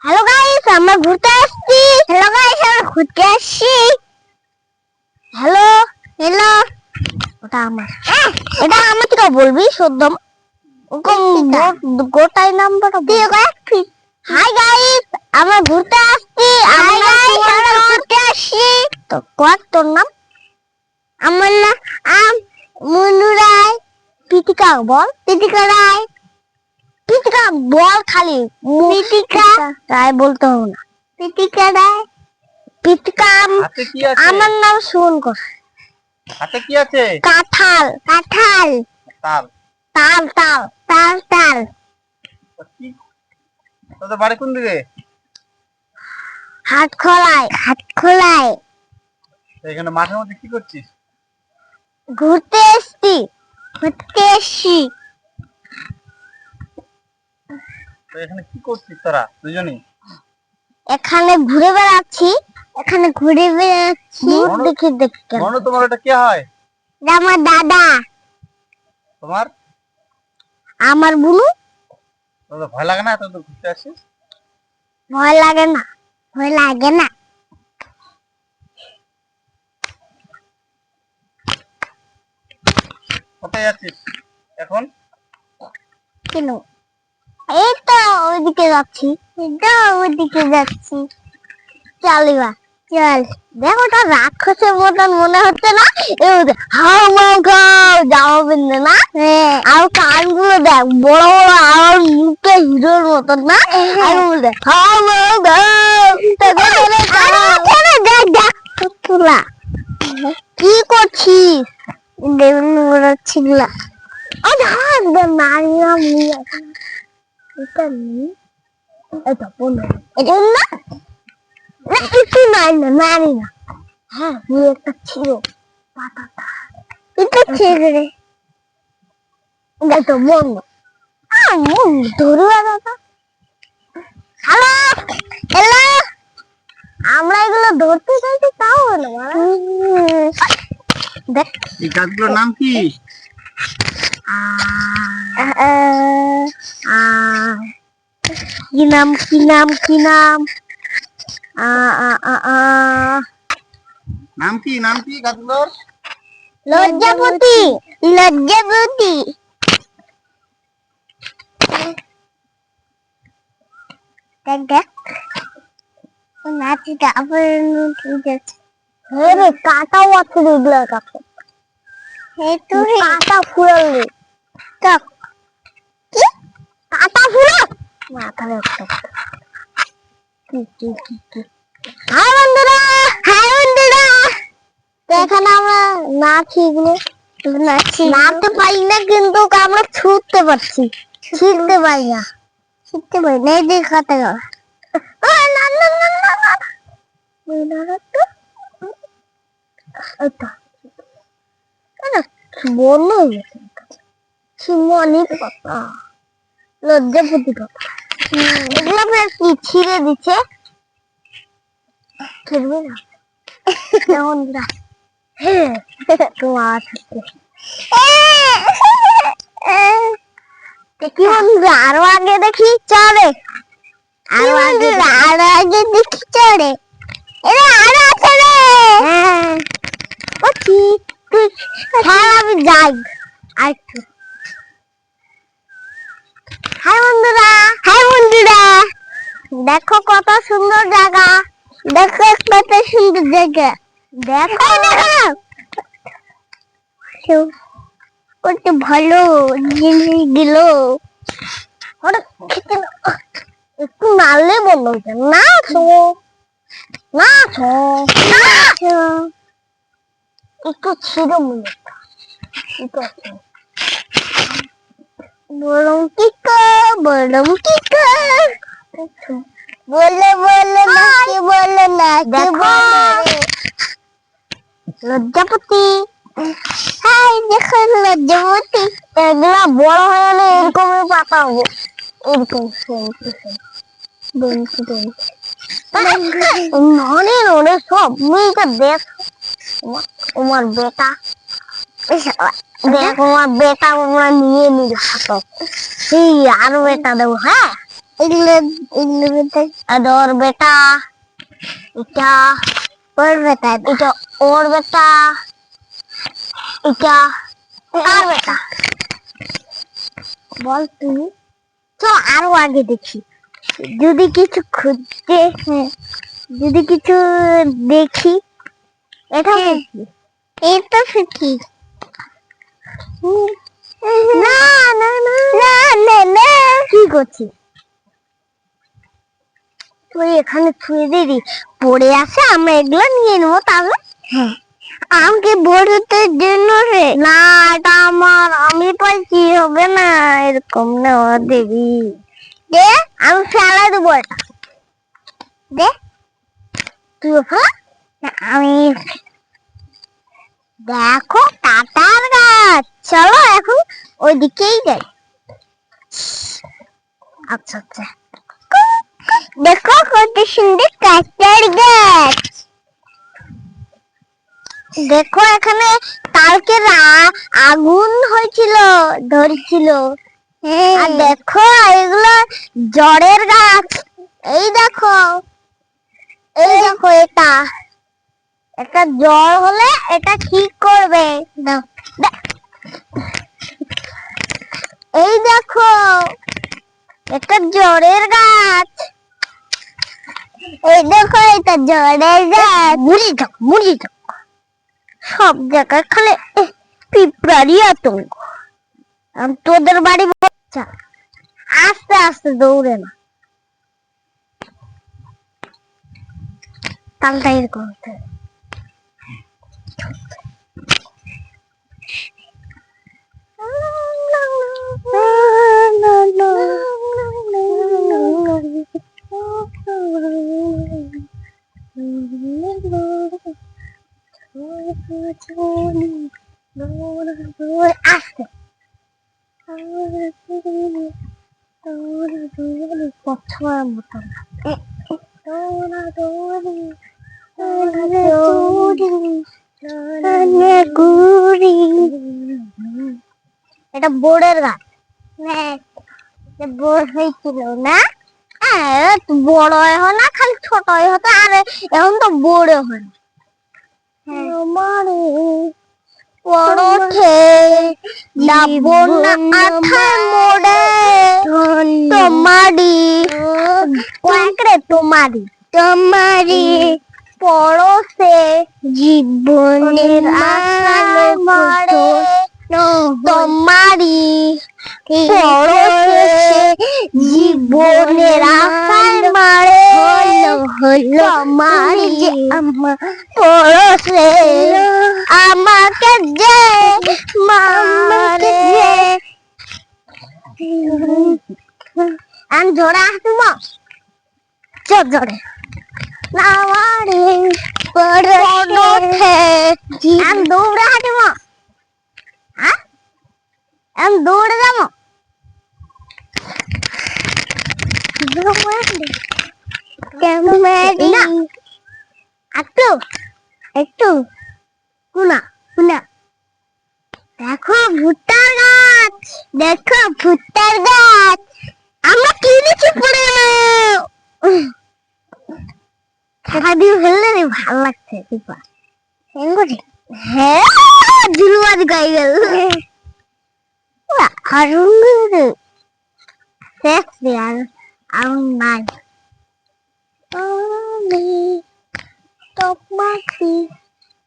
Hello guys, আমরা ঘুরতে আসছি। হ্যালো গাইস, আমরা ঘুরতে আসছি। হ্যালো হ্যালো, ওটা আমার, এটা আমার তো বলবি শুদ্ধম গোটাই নাম্বারটা দিও গাইস। হাই গাইস, আমরা ঘুরতে আসছি। হাই গাইস, আমরা ঘুরতে আসছি। তো কত তোর নাম? আমার নাম মনু রায়। পিতিকা বল। পিতিকা রায়। পিতিকা বল, খালি পিতিকা রায় বলতে হবে না। পিতিকা রায়। পিতিকা আমার নাম শুভঙ্কর। হাতে কি আছে? কাঁঠাল। কাঁঠাল। তাল। তাল তাল তাল তাল। তোদের বাড়ি কোন দিকে? হাট খোলায়। হাট খোলায়। এখানে মাঠের মধ্যে কি করছিস? ঘুরতে এসছি। ঘুরতে এসছি। তো এখানে কি করছিস তোরা দুজনেই? এখানে ঘুরে বেড়াচ্ছি। এখানে ঘুরে বেড়াচ্ছি। দেখি দেখি। মনু, তোমার এটা কে হয়? আমার দাদা। তোমার? আমার বুনু। তোদের ভয় লাগে না এত দূর ঘুরতে আসিস? ভয় লাগে না। ভয় লাগে না। কোথায় যাচ্ছিস এখন? কেন? এই তো ওইদিকে যাচ্ছি। এই তো ওইদিকে যাচ্ছি। চল এবার চল। দেখো, ওটা রাক্ষসের মতন মনে হচ্ছে না? জামা পিনতে না? আর কানগুলো দেখ বড় বড়, আর মুখে হিরোর মতন না? আর বলতে কি করছিস? ছিলা মারিলাম। এটা নেই। এটা বলো, এটা না, না একটু নাই না, মারি না। হ্যাঁ, একটা ছিল পাতাটা, এটা ছেড়ে রে। এটা বন্ধ। ধরুয়া দাদা। হ্যালো হ্যালো, আমরা এগুলো ধরতে চাইছি, তাও হলো দেখ। এই গাছগুলোর নাম কি? কি নাম কি নাম কি নাম? নাম কি নাম কি গাছগুলোর? লজ্জাপতি। লজ্জাপতি। দেখ দেখ, নাচিটা আবার কাটাও আছে এগুলোর কাছে। কাটা ফুরালে কাটা ফুরা মাথায় একটা। হাই বন্ধুরা, হাই বন্ধুরা, এখানে আমরা নাচি। এগুলো নাচতে পারি না, কিন্তু আমরা ছুটতে পারছি। ছিটতে পারি না। ছিটতে পারি না। এই দেখাতে গেল বন্ধ হয়ে গেছে। শিমনি পাতা, লজ্জাপতি পাতা, এগুলো কি ছিঁড়ে দিচ্ছে? খেলবে না বন্ধুরা। তোমার কি বন্ধুরা, আরো আগে দেখি চলে। আরো আগে দেখি চলে। আরো আছে রে। আমি যাই আর একটু। হাই বন্ধুরা, হাই বন্ধুরা, দেখো কত সুন্দর জায়গা। দেখো কত সুন্দর জায়গা। দেখো কত ভালো জিনিস দিল। একটু নাড়লে বললো নাচো নাচো নাচো। একটু ছিল মনে বললাম কি বললাম কি বলে বলে নাচে বলে নাচে লজ্জাপতি। হাই দেখো লজ্জাপতি। এগুলা বড় হয়ে গেলে এরকমই পাতা হবো। এরকম সব মেয়েটা দেখ। তোমার বেটা দেখ, আমার বেটা আমরা নিয়ে নিল হাত। সেই আরো বেটা দেবো। হ্যাঁ, এগুলো আর ওর বেটা, এটা ওর বেটা, এটা ওর বেটা, এটা আর বেটা। বল তুমি তো আরো আগে দেখি, যদি কিছু খুঁজতে, যদি কিছু দেখি। এটা এটা কি? না না না না না না, কি করছিস তুই? এখানে থুয়ে দিবি, পড়ে আছে, আমরা এগুলো নিয়ে নেবো তাহলে। হ্যাঁ, আমাকে বড়তে জন্য রে। না, এটা আমার, আমি পাইছি, হবে না এরকম নেওয়া দেবি। দে, আমি ফেলা দেবো এটা। দে, তুই ফেলা, আমি। দেখো কাঁটার গাছ, চলো এখন ওইদিকেই যাই। আচ্ছা আচ্ছা, দেখো কত সুন্দর কাঁটার গাছ। দেখো এখানে কালকে আগুন হয়েছিল, ধরছিল। আর দেখো এগুলো জ্বরের গাছ। এই দেখো, এই দেখো, এটা একটা জ্বর হলে এটা ঠিক করবে। এই দেখো একটা জ্বরের গাছ। এই দেখো এটা জ্বরের গাছ। মুড়ি থাক, মুড়ি থাক, সব জায়গায় খালি পিঁপড়ারই আতঙ্ক। তোদের বাড়ি বাচ্চা আস্তে আস্তে দৌড়ে না, তালটা এরকম হতে হবে। আস্তে প্রথমের মতন এটা বোর্ডের গাছ। বড় হয়েছিল না, বড় হয় না, খালি ছোট হতো, আর এখন তো বড় হয় না। পরঠে তোমারি তোমারি তোমারি পরশে জীবনের মারে, তোমারি পরশে জীবনের আশায় মারে, তোমারি আমার পরশে আমাকে যে মারে। আমি জোরে হাঁটব, চোখ জোরে নামারে পরঠে, আমি দৌড়ে হাঁটব, আমি দৌড়ে যাবো। একটু একটু শোনা শোনা, দেখো ভুট্টার গাছ, দেখো ভুট্টার গাছ, আমরা কিনেছি পড়ে খেলা দিয়ে ফেললে রে, ভাল লাগছে। হ্যাঁ, ঝুলুয়াজ গাই গেল আরুন শেষ রে, আরুন নাই।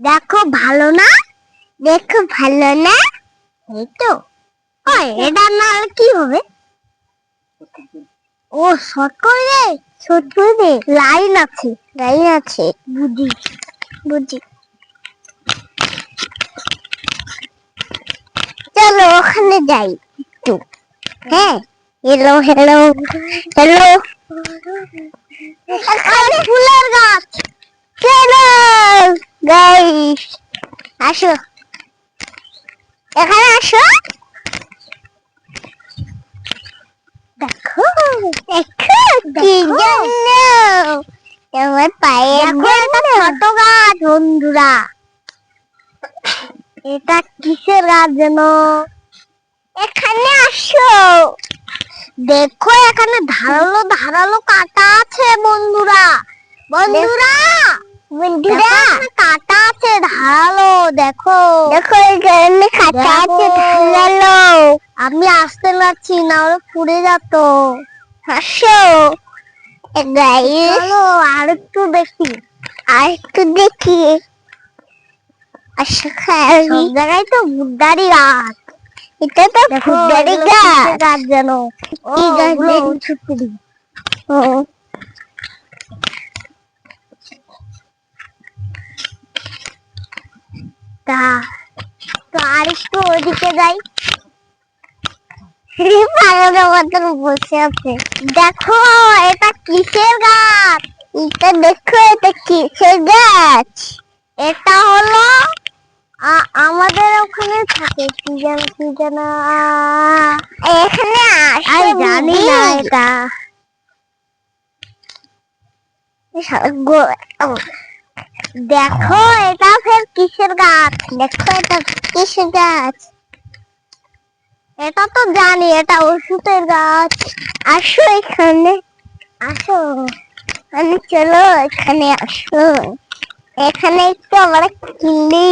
দেখো ভালো না, দেখো ভালো না, এই তো। এটা না কি হবে? ও শর্ট করে দে, শর্ট করে দে, লাইন আছে, লাইন আছে, বুঝি বুঝি। চলো ওখানে যাই একটু। হ্যাঁ, হ্যালো হ্যালো হ্যালো, এখানে ফুলের গাছ। চলো গাইস, আসো এখানে আসো। দেখো দেখো কি জন্য তোমার পায়ে একটা ছোট গাছ। বন্ধুরা, এটা কিসের গাছ যেন? এখানে আসো, দেখো এখানে ধারালো ধারালো কাঁটা আছে বন্ধুরা। বন্ধুরা বন্ধুরা কাঁটা আছে ধারালো, দেখো দেখো এখানে কাঁটা আছে ধারালো। আমি আসতে লাগছি, না হলে পুড়ে যেত। আসো চলো আর একটু দেখি, আর একটু দেখি। আচ্ছা সব জায়গায় তো ভুট্টারি গাছ, এটা তো ভুট্টারি গাছ যেন। কি গাছ ছুটি? ও তা তো আর একটু ওদিকে যাই। পাগলের মতন বসে আছে। দেখো এটা কিসের গাছ? এটা দেখো এটা কিসের গাছ? এটা হলো আমাদের ওখানে থাকে, কি যেন কি যেন এখানে আসে জানি না। এটা দেখো এটা ফের কিসের গাছ? দেখো এটা কিসের গাছ? এটা তো জানি, এটা ওষুধের গাছ। আসো এখানে, আসো মানে চলো এখানে আসো। এখানে একটু আমরা কিনলি